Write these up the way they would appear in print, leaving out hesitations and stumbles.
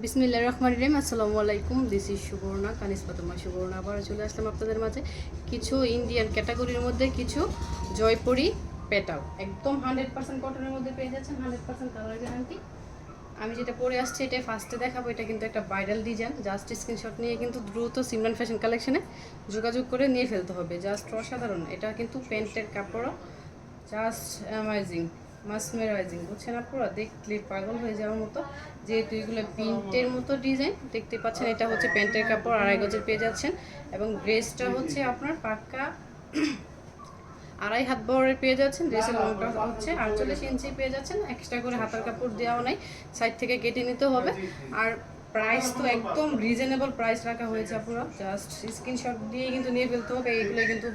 বিসমিল্লাহির রহমানির রহিম। আসসালামু আলাইকুম। দিস ইজ সুবর্ণা, কানিজ ফাতেমা সুবর্ণা। আবার চলে আসলাম আপনাদের মাঝে কিছু ইন্ডিয়ান ক্যাটাগরির মধ্যে কিছু জয়পুরি পেটাল একদম 100% কটনের মধ্যে পেয়ে যাচ্ছেন, 100% কালার গ্যারান্টি। আমি যেটা পরে আসছি এটাই ফার্স্টে দেখাবো। এটা কিন্তু একটা ভাইরাল ডিজাইন। জাস্ট স্ক্রিনশট নিয়ে কিন্তু দ্রুত সিমরান ফ্যাশন কালেকশনে যোগাযোগ করে নিয়ে ফেলতে হবে। জাস্ট অসাধারণ। এটা কিন্তু প্যান্টের কাপড় জাস্ট অ্যামাজিং, মাসমেরাইজিং। বুঝছেন আপনারা? দেখলে পাগল হয়ে যাওয়ার মতো, যেহেতু এগুলো প্রিন্টের মতো ডিজাইন দেখতে পাচ্ছেন। এটা হচ্ছে প্যান্টের কাপড়, 2.5 গজের পেয়ে যাচ্ছেন এবং ড্রেসটা হচ্ছে আপনার পাক্কা 2.5 হাত বহরের পেয়ে যাচ্ছেন। ড্রেসের লংটা হচ্ছে 48 ইঞ্চি পেয়ে যাচ্ছেন। এক্সট্রা করে হাতার কাপড় দেওয়াও নাই, সাইড থেকে কেটে নিতে হবে। আর প্রাইস তো একদম রিজনেবল প্রাইস রাখা হয়েছে। আপনারা জাস্ট স্ক্রিনশট দিয়ে কিন্তু নিয়ে ফেলতে হবে। এগুলো কিন্তু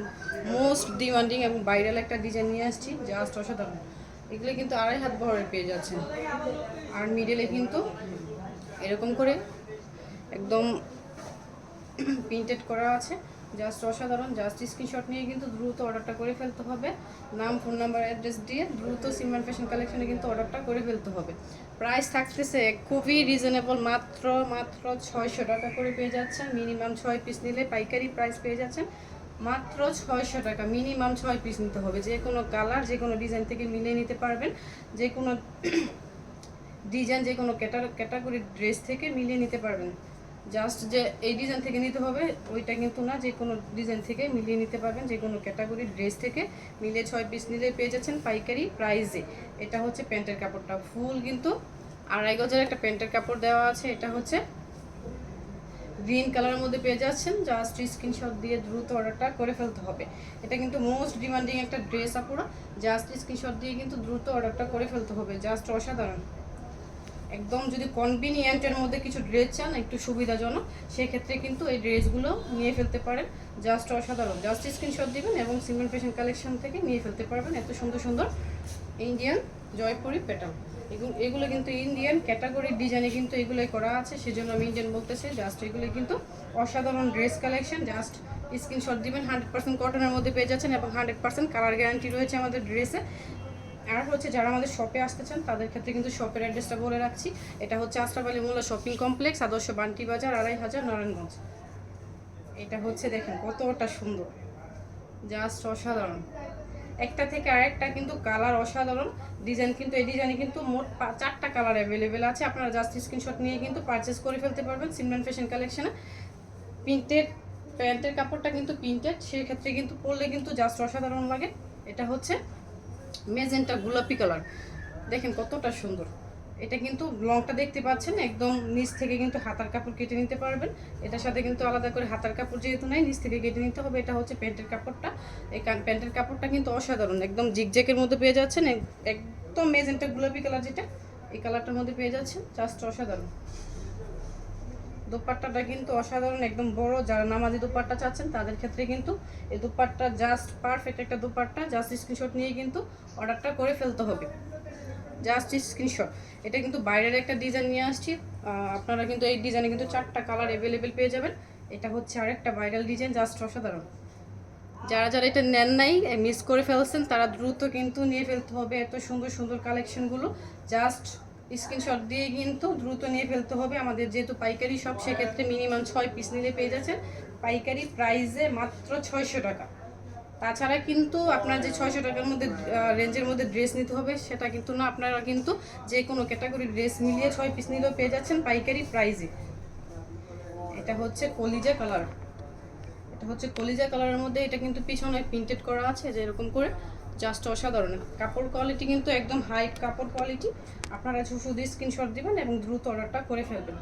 মোস্ট ডিমান্ডিং এবং ভাইরাল একটা ডিজাইন নিয়ে আসছি, জাস্ট অসাধারণ। এগুলো কিন্তু 2.5 হাত বহরের পেয়ে যাচ্ছেন। আর মিডলে কিন্তু এরকম করে একদম প্রিন্টেড করা আছে, জাস্ট অসাধারণ। জাস্ট স্ক্রিনশট নিয়ে কিন্তু দ্রুত অর্ডারটা করে ফেলতে হবে। নাম, ফোন নাম্বার, অ্যাড্রেস দিয়ে দ্রুত সিমরান ফ্যাশন কালেকশনে কিন্তু অর্ডারটা করে ফেলতে হবে। প্রাইস থাকতেছে খুবই রিজনেবল, মাত্র 600 টাকা করে পেয়ে যাচ্ছেন। মিনিমাম 6 পিস নিলে পাইকারি প্রাইস পেয়ে যাচ্ছেন মাত্র 600 টাকা। মিনিমাম 6 পিস নিতে হবে। যে কোনো কালার, যে কোনো ডিজাইন থেকে মিলিয়ে নিতে পারবেন। যে কোনো ডিজাইন, যে কোনো ক্যাটাগরির ড্রেস থেকে মিলিয়ে নিতে পারবেন। জাস্ট যে এই ডিজাইন থেকে নিতে হবে ওইটা কিন্তু না, যে কোনো ডিজাইন থেকে মিলিয়ে নিতে পারবেন। যে কোনো ক্যাটাগরির ড্রেস থেকে মিলিয়ে 6 পিস নিলে পেয়ে যাচ্ছেন পাইকারি প্রাইসে। এটা হচ্ছে প্যান্টের কাপড়টা ফুল কিন্তু 2.5 গজের একটা প্যান্টের কাপড় দেওয়া আছে। এটা হচ্ছে গ্রিন কালারের মধ্যে পেয়ে যাচ্ছেন। জাস্ট স্ক্রিনশট দিয়ে দ্রুত অর্ডারটা করে ফেলতে হবে। এটা কিন্তু মোস্ট ডিমান্ডিং একটা ড্রেস আপুরা। জাস্ট স্ক্রিনশট দিয়ে কিন্তু দ্রুত অর্ডারটা করে ফেলতে হবে। জাস্ট অসাধারণ। একদম যদি কনভিনিয়েন্টের মধ্যে কিছু ড্রেস চান, একটু সুবিধাজনক, সেক্ষেত্রে কিন্তু এই ড্রেসগুলো নিয়ে ফেলতে পারেন। জাস্ট অসাধারণ। জাস্ট স্ক্রিনশট দিবেন এবং সিমরান ফ্যাশন কালেকশন থেকে নিয়ে ফেলতে পারবেন এত সুন্দর সুন্দর ইন্ডিয়ান জয়পুরি প্যাটার্ন। এগুলো কিন্তু ইন্ডিয়ান ক্যাটাগরির ডিজাইনে কিন্তু এগুলোই করা আছে, সেজন্য আমি ইন্ডিয়ান বলতেছি। জাস্ট এগুলো কিন্তু অসাধারণ ড্রেস কালেকশন। জাস্ট স্ক্রিনশট দিবেন। 100% কটনের মধ্যে পেয়ে যাচ্ছেন এবং 100% কালার গ্যারান্টি রয়েছে আমাদের ড্রেসে। আর হচ্ছে যারা আমাদের শপে আসতে চান তাদের ক্ষেত্রে কিন্তু শপের অ্যাড্রেসটা বলে রাখছি। এটা হচ্ছে আশরাফ আলী মোল্লা শপিং কমপ্লেক্স, আদর্শ বান্টি বাজার, 2.5 নারায়ণগঞ্জ। এটা হচ্ছে দেখেন কতটা সুন্দর, জাস্ট অসাধারণ। একটা থেকে আরেকটা কিন্তু কালার অসাধারণ। ডিজাইন কিন্তু এই ডিজাইনে কিন্তু মোট 4টা কালার অ্যাভেলেবেল আছে। আপনারা জাস্ট স্ক্রিনশট নিয়ে কিন্তু পারচেস করে ফেলতে পারবেন সিমরান ফ্যাশন কালেকশনে। প্রিন্টেড প্যান্টের কাপড়টা কিন্তু প্রিন্টেড, সেক্ষেত্রে কিন্তু পরলে কিন্তু জাস্ট অসাধারণ লাগে। এটা হচ্ছে মেজেন্টা গোলাপি কালার, দেখেন কতটা সুন্দর। এটা কিন্তু লংটা দেখতে পাচ্ছেন, একদম নিচ থেকে কিন্তু হাতার কাপড় কেটে নিতে পারবেন। এটার সাথে কিন্তু আলাদা করে হাতার কাপড় যেহেতু নাই, নিচ থেকে কেটে নিতে হবে। এটা হচ্ছে প্যান্টের কাপড়টা। এই প্যান্টের কাপড়টা কিন্তু অসাধারণ, একদম জিগজ্যাগের মধ্যে পেয়ে যাচ্ছেন। একদম মেজেন্টা গোলাপি কালার, যেটা এই কালারটার মধ্যে পেয়ে যাচ্ছেন, জাস্ট অসাধারণ। দোপাট্টাটা কিন্তু অসাধারণ, একদম বড়। যারা নামাজি দোপাট্টা চাচ্ছেন তাদের ক্ষেত্রে কিন্তু এই দোপাট্টা জাস্ট পারফেক্ট একটা দোপাট্টা। জাস্ট স্ক্রিনশট নিয়ে কিন্তু অর্ডারটা করে ফেলতে হবে। Just screenshot. এটা কিন্তু বাইরের একটা ডিজাইন নিয়ে আসছি। আপনারা কিন্তু এই ডিজাইনে কিন্তু 4টা কালার অ্যাভেলেবেল পেয়ে যাবেন। এটা হচ্ছে আরেকটা ভাইরাল ডিজাইন, জাস্ট অসাধারণ। যারা যারা এটা নেন নাই, মিস করে ফেলছেন, তারা দ্রুত কিন্তু নিয়ে ফেলতে হবে এত সুন্দর সুন্দর কালেকশনগুলো। জাস্ট স্ক্রিনশট দিয়ে কিন্তু দ্রুত নিয়ে ফেলতে হবে। আমাদের যেহেতু পাইকারি শপ, সেক্ষেত্রে মিনিমাম 6 পিস নিলে পেয়ে যাচ্ছেন পাইকারি প্রাইসে মাত্র 600 টাকা। তাছাড়া কিন্তু আপনার যে 600 টাকার মধ্যে রেঞ্জের মধ্যে ড্রেস নিতে হবে সেটা কিন্তু না। আপনারা কিন্তু যে কোনো ক্যাটাগরির ড্রেস মিলিয়ে 6 পিস নিলেও পেয়ে যাচ্ছেন পাইকারি প্রাইসে। এটা হচ্ছে কলিজা কালার। এটা হচ্ছে কলিজা কালারের মধ্যে। এটা কিন্তু পিছনে প্রিন্টেড করা আছে যে এরকম করে, জাস্ট অসাধারণ। কাপড় কোয়ালিটি কিন্তু একদম হাই কাপড় কোয়ালিটি। আপনারা শুধু স্ক্রিনশট দিবেন এবং দ্রুত অর্ডারটা করে ফেলবেন।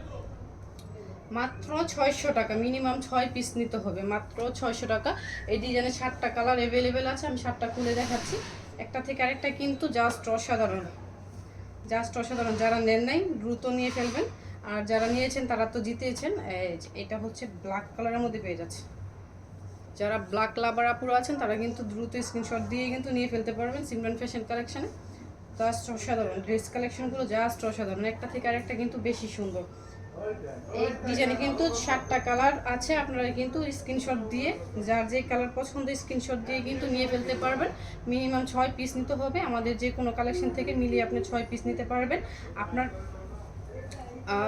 মাত্র 600 টাকা, মিনিমাম 6 পিস নিতে হবে, মাত্র 600 টাকা। এই ডিজাইনে 7টা কালার অ্যাভেলেবেল আছে, আমি 7টা খুলে দেখাচ্ছি। একটা থেকে আরেকটা কিন্তু জাস্ট অসাধারণ, জাস্ট অসাধারণ। যারা নেন নাই দ্রুত নিয়ে ফেলবেন, আর যারা নিয়েছেন তারা তো জিতেছেন। এটা হচ্ছে ব্ল্যাক কালারের মধ্যে পেয়ে যাচ্ছে। যারা ব্ল্যাক লাভার আপুরা আছেন তারা কিন্তু দ্রুত স্ক্রিনশট দিয়ে কিন্তু নিয়ে ফেলতে পারবেন সিমরান ফ্যাশন কালেকশনে। জাস্ট অসাধারণ ড্রেস কালেকশনগুলো, জাস্ট অসাধারণ। একটা থেকে আরেকটা কিন্তু বেশি সুন্দর। এই ডিজাইনে কিন্তু 7টা কালার আছে। আপনারা কিন্তু স্ক্রিনশট দিয়ে যার যে কালার পছন্দ স্ক্রিনশট দিয়ে কিন্তু নিয়ে ফেলতে পারবেন। মিনিমাম 6 পিস নিতে হবে। আমাদের যে কোনো কালেকশন থেকে মিলিয়ে আপনি 6 পিস নিতে পারবেন। আপনার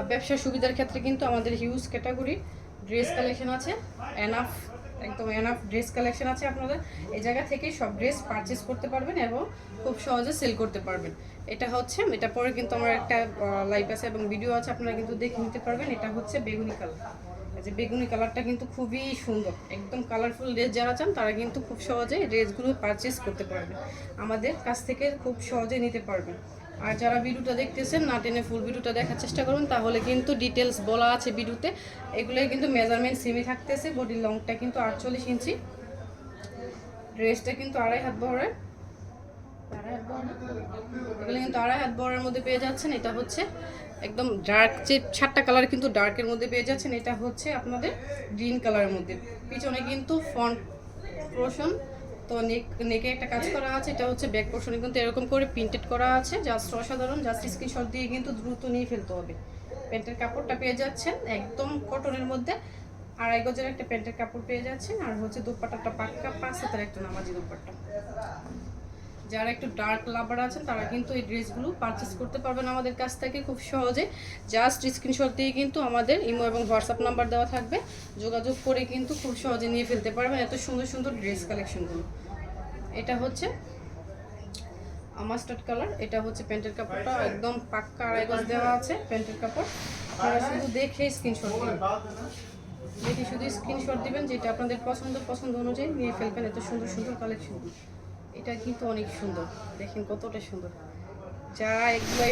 ব্যবসার সুবিধার ক্ষেত্রে কিন্তু আমাদের হিউজ ক্যাটাগরি ড্রেস কালেকশন আছে, এনাফ, একদম এনাফ ড্রেস কালেকশন আছে। আপনারা এই জায়গা থেকে সব ড্রেস পারচেস করতে পারবেন এবং খুব সহজে সেল করতে পারবেন। এটা হচ্ছে, এটা পরে কিন্তু আমার একটা লাইভ আছে এবং ভিডিও আছে, আপনারা কিন্তু দেখে নিতে পারবেন। এটা হচ্ছে বেগুনি কালার। এই যে বেগুনি কালারটা কিন্তু খুবই সুন্দর, একদম কালারফুল ড্রেস যারা চান তারা কিন্তু খুব সহজে ড্রেসগুলো পারচেস করতে পারবেন, আমাদের কাছ থেকে খুব সহজে নিতে পারবেন। আর যারা ভিডিওটা দেখতেছেন না টেনে ফুল ভিডিওটা দেখার চেষ্টা করুন, তাহলে কিন্তু ডিটেলস বলা আছে ভিডিওতে। এগুলোই কিন্তু মেজারমেন্ট সেমই থাকতেছে। বডির লংটা কিন্তু 48 ইঞ্চি, ড্রেসটা কিন্তু 2.5 হাত বহরের, এগুলো কিন্তু 2.5 হাত বহরের মধ্যে পেয়ে যাচ্ছেন। এটা হচ্ছে একদম ডার্ক, যে 7টা কালার কিন্তু ডার্কের মধ্যে পেয়ে যাচ্ছেন। এটা হচ্ছে আপনাদের গ্রিন কালারের মধ্যে, পিছনে কিন্তু ফন্ট পোর্শন, তো নেকে একটা কাজ করা আছে। এটা হচ্ছে ব্যাক পোর্শনে কিন্তু এরকম করে প্রিন্টেড করা আছে, জাস্ট অসাধারণ। জাস্ট স্ক্রিনশট দিয়ে কিন্তু দ্রুত নিয়ে ফেলতে হবে। প্যান্টের কাপড়টা পেয়ে যাচ্ছেন একদম কটনের মধ্যে, 2.5 গজের একটা প্যান্টের কাপড় পেয়ে যাচ্ছেন। আর হচ্ছে দুপাট্টাটা পাক্কা 5 হাতের একটা নামাজি দুপাট্টা। যারা একটু ডার্ক লাভার আছেন তারা কিন্তু এই ড্রেসগুলো পারচেস করতে পারবেন আমাদের কাছ থেকে খুব সহজে। জাস্ট স্ক্রিনশট দিয়ে কিন্তু আমাদের ইমো এবং হোয়াটসঅ্যাপ নাম্বার দেওয়া থাকবে, যোগাযোগ করে কিন্তু খুব সহজে নিয়ে ফেলতে পারবেন এত সুন্দর সুন্দর ড্রেস কালেকশনগুলো। এটা হচ্ছে মাস্টার্ড কালার। এটা হচ্ছে প্যান্টের কাপড়টা একদম পাক্কা 2.5 গজ দেওয়া আছে প্যান্টের কাপড়। আপনারা শুধু দেখে স্ক্রিনশট দিবেন, দেখে শুধু স্ক্রিনশট দিবেন, যেটা আপনাদের পছন্দ অনুযায়ী নিয়ে ফেলবেন এত সুন্দর সুন্দর কালেকশনগুলো। এটা কিন্তু অনেক সুন্দর, দেখেন কতটা সুন্দর। যারা এগুলো,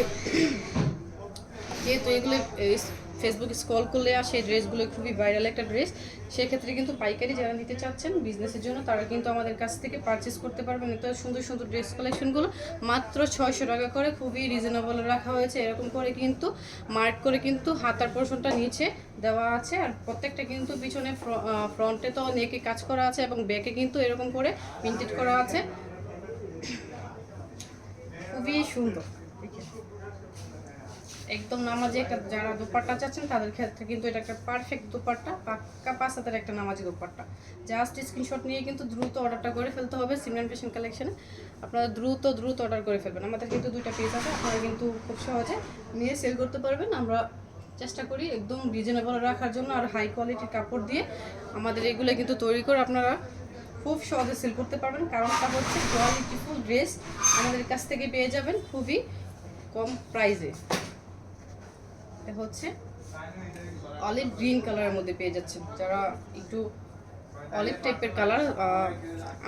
যেহেতু এগুলো ফেসবুক স্ক্রল করলে আসে ড্রেসগুলো খুবই ভাইরাল একটা ড্রেস, সেক্ষেত্রে কিন্তু পাইকারি যারা নিতে চাচ্ছেন বিজনেসের জন্য তারা কিন্তু আমাদের কাছ থেকে পারচেস করতে পারবেন এত সুন্দর সুন্দর ড্রেস কালেকশনগুলো মাত্র 600 টাকা করে, খুবই রিজনেবল রাখা হয়েছে। এরকম করে কিন্তু মার্ক করে কিন্তু হাতার পোর্শনটা নিচে দেওয়া আছে, আর প্রত্যেকটা কিন্তু পিছনে ফ্রন্টে তো নেকে কাজ করা আছে এবং ব্যাকে কিন্তু এরকম করে প্রিন্টেড করা আছে, খুবই সুন্দর। একদম নামাজি একটা, যারা দোপাট্টা চাচ্ছেন তাদের ক্ষেত্রে কিন্তু এটা একটা পারফেক্ট দোপাট্টা, পাক্কা 5 হাতের একটা নামাজি দোপাট্টা। জাস্ট স্ক্রিনশট নিয়ে কিন্তু দ্রুত অর্ডারটা করে ফেলতে হবে সিমরান ফ্যাশন কালেকশনে। আপনারা দ্রুত অর্ডার করে ফেলবেন। আমাদের কিন্তু 2টা পেজ আছে, আপনারা কিন্তু খুব সহজে নিয়ে সেল করতে পারবেন। আমরা চেষ্টা করি একদম রিজনেবল রাখার জন্য, আর হাই কোয়ালিটির কাপড় দিয়ে আমাদের এগুলো কিন্তু তৈরি করে আপনারা খুব সহজে সেল করতে পারবেন। কারণটা হচ্ছে কোয়ালিটিফুল ড্রেস আমাদের কাছ থেকে পেয়ে যাবেন খুবই কম প্রাইসে। হচ্ছে অলিভ গ্রিন কালারের মধ্যে পেয়ে যাচ্ছেন, যারা একটু অলিভ টাইপের কালার,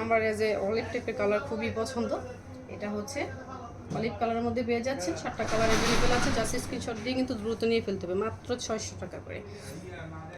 আমার যে অলিভ টাইপের কালার খুবই পছন্দ। এটা হচ্ছে অলিভ কালারের মধ্যে পেয়ে যাচ্ছেন, 7টা কালার অ্যাভেলেবেল আছে। জাস্ট স্ক্রিনশট দিয়ে কিন্তু দ্রুত নিয়ে ফেলতে হবে, মাত্র 600 টাকা করে।